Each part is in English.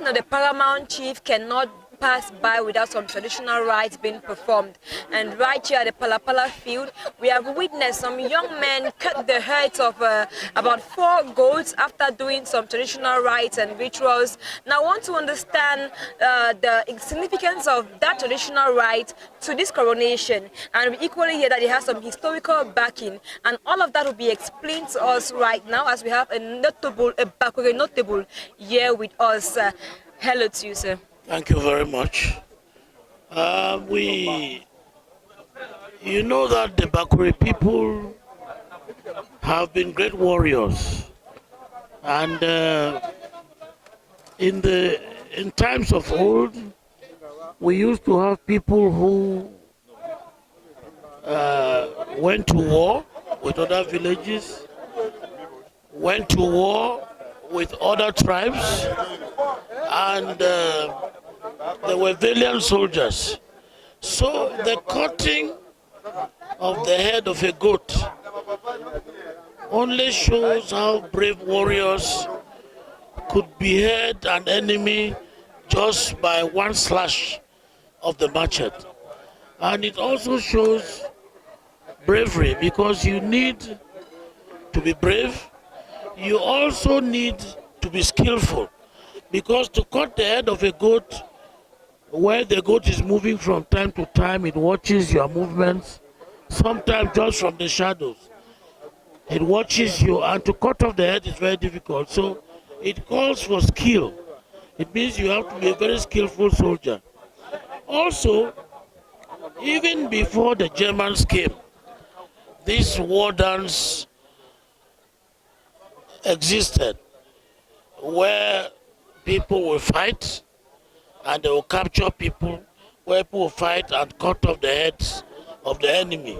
Of the paramount chief cannot pass by without some traditional rites being performed. And right here at the Palapala field, we have witnessed some young men cut the heads of about 4 goats after doing some traditional rites and rituals. Now I want to understand the significance of that traditional rite to this coronation, and we equally hear that it has some historical backing, and all of that will be explained to us right now as we have a Bakweri notable here with us. Hello to you, sir. Thank you very much. You know that the Bakweri people have been great warriors, and in times of old, we used to have people who went to war with other villages, went to war with other tribes, and they were valiant soldiers. So the cutting of the head of a goat only shows how brave warriors could behead an enemy just by one slash of the machete. And it also shows bravery, because you need to be brave. You also need to be skillful, because to cut the head of a goat, where the goat is moving from time to time, it watches your movements, sometimes just from the shadows. It watches you, and to cut off the head is very difficult. So it calls for skill. It means you have to be a very skillful soldier. Also, even before the Germans came, this war dance existed, where people will fight and they will capture people, where people will fight and cut off the heads of the enemy.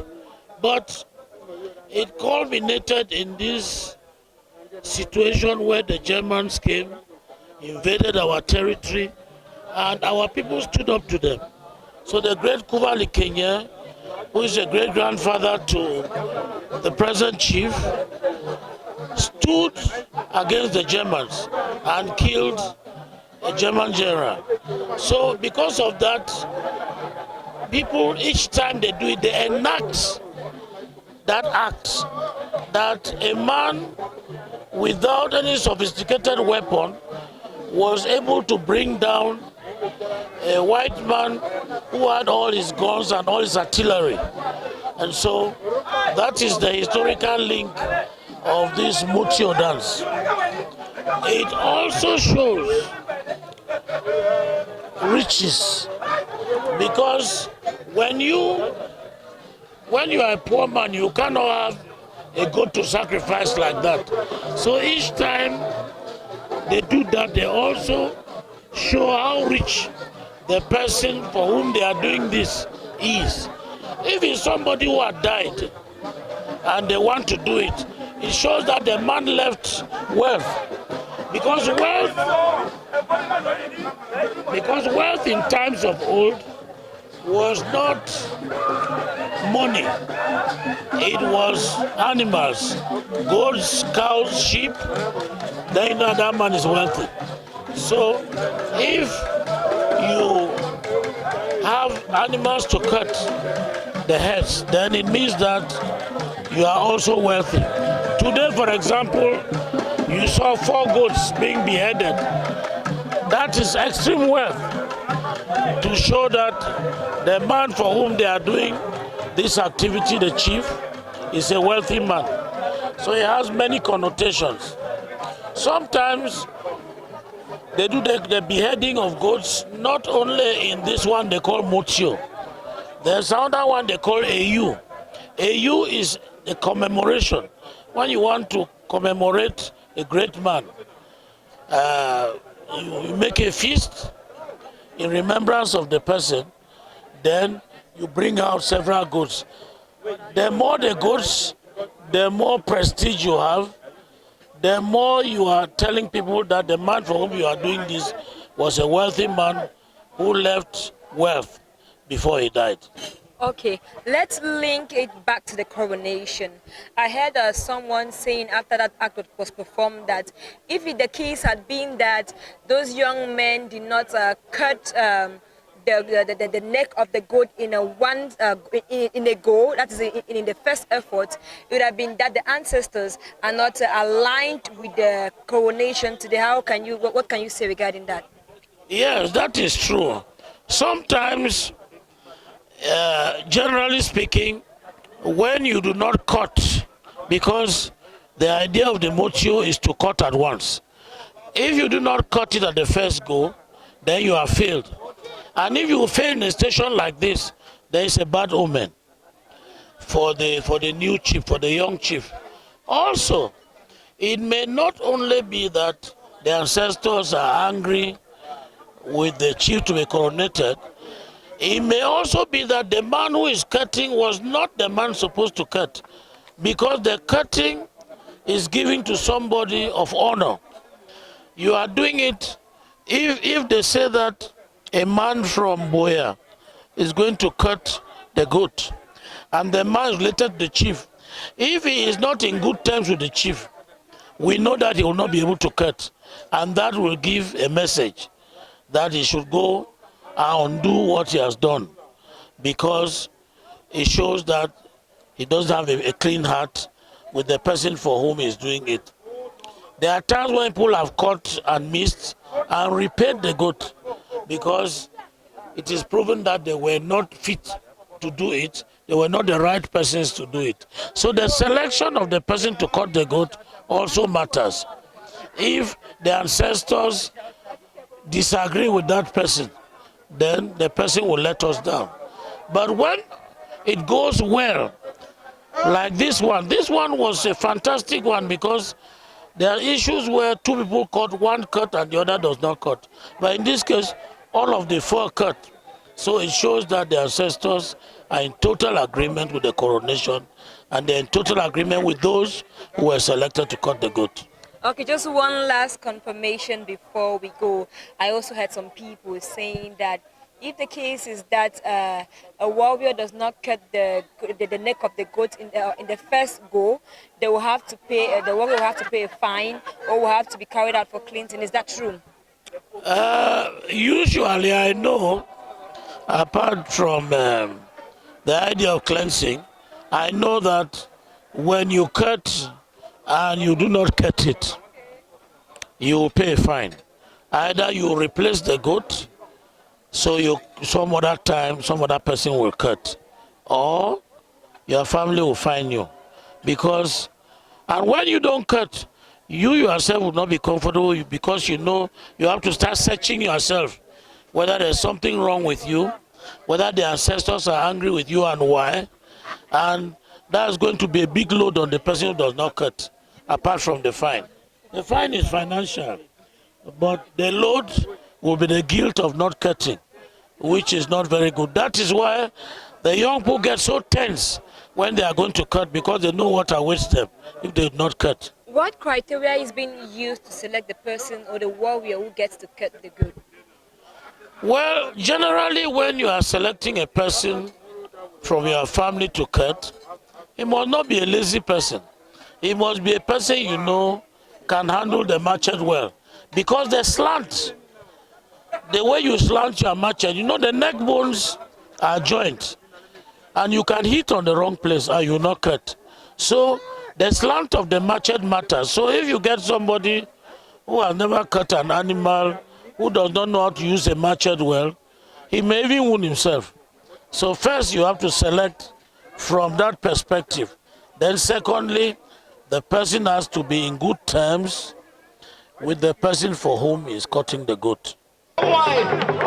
But it culminated in this situation where the Germans came, invaded our territory, and our people stood up to them. So the great Kubali Kenya, who is a great-grandfather to the present chief, stood against the Germans and killed a German general. So because of that, people, each time they do it, they enact that act that a man without any sophisticated weapon was able to bring down a white man who had all his guns and all his artillery. And so that is the historical link of this Muteo dance. It also shows riches, because when you are a poor man, you cannot have a goat to sacrifice like that. So each time they do that, they also show how rich the person for whom they are doing this is. If it's somebody who had died and they want to do it, it shows that the man left wealth. Because wealth in times of old was not money. It was animals, goats, cows, sheep. Then you know that man is wealthy. So if you have animals to cut the heads, then it means that you are also wealthy. Today, for example, you saw 4 goats being beheaded. That is extreme wealth, to show that the man for whom they are doing this activity, the chief, is a wealthy man. So it has many connotations. Sometimes they do the beheading of goats not only in this one they call Muteo. There's another one they call Ayu. Ayu is a commemoration. When you want to commemorate a great man, you make a feast in remembrance of the person, then you bring out several goats. The more the goats, the more prestige you have, the more you are telling people that the man for whom you are doing this was a wealthy man who left wealth before he died. Okay, let's link it back to the coronation. I heard someone saying after that act was performed that if the case had been that those young men did not cut the neck of the goat in a go, that is in the first effort, it would have been that the ancestors are not aligned with the coronation today. What can you say regarding that? Yes, that is true. Sometimes, generally speaking, when you do not cut, because the idea of the Muteo is to cut at once. If you do not cut it at the first go, then you are failed. And if you fail in a station like this, there is a bad omen for the new chief, for the young chief. Also, it may not only be that the ancestors are angry with the chief to be coronated, it may also be that the man who is cutting was not the man supposed to cut, because the cutting is given to somebody of honor. You are doing it, if they say that a man from Boya is going to cut the goat, and the man is related to the chief, if he is not in good terms with the chief, we know that he will not be able to cut, and that will give a message that he should go and undo what he has done, because it shows that he doesn't have a clean heart with the person for whom he is doing it. There are times when people have caught and missed and repaid the goat, because it is proven that they were not fit to do it. They were not the right persons to do it. So the selection of the person to cut the goat also matters. If the ancestors disagree with that person, then the person will let us down. But when it goes well, like this one was a fantastic one, because there are issues where 2 people cut, one cut and the other does not cut. But in this case, all of the 4 cut. So it shows that the ancestors are in total agreement with the coronation, and they're in total agreement with those who were selected to cut the goat. Okay, just one last confirmation before we go. I also had some people saying that If the case is that a warrior does not cut the neck of the goat in the first go, they will have to pay. The warrior will have to pay a fine, or will have to be carried out for cleansing. Is that true? Usually, I know, apart from the idea of cleansing, I know that when you cut and you do not cut it, you will pay a fine. Either you replace the goat, so you some other time some other person will cut, or your family will fine you. Because, and when you don't cut, you yourself will not be comfortable, because you know you have to start searching yourself whether there's something wrong with you, whether the ancestors are angry with you and why. And that's going to be a big load on the person who does not cut, apart from the fine. The fine is financial, but the load will be the guilt of not cutting, which is not very good. That is why the young people get so tense when they are going to cut, because they know what awaits them if they do not cut. What criteria is being used to select the person or the warrior who gets to cut the goat? Well, generally, when you are selecting a person from your family to cut, it must not be a lazy person. It must be a person you know can handle the machete well. Because the slant, the way you slant your machete, you know the neck bones are joint. And you can hit on the wrong place and you will not cut. So the slant of the machete matters. So if you get somebody who has never cut an animal, who does not know how to use a machete well, he may even wound himself. So first you have to select from that perspective. Then secondly, the person has to be in good terms with the person for whom he is cutting the goat. Mama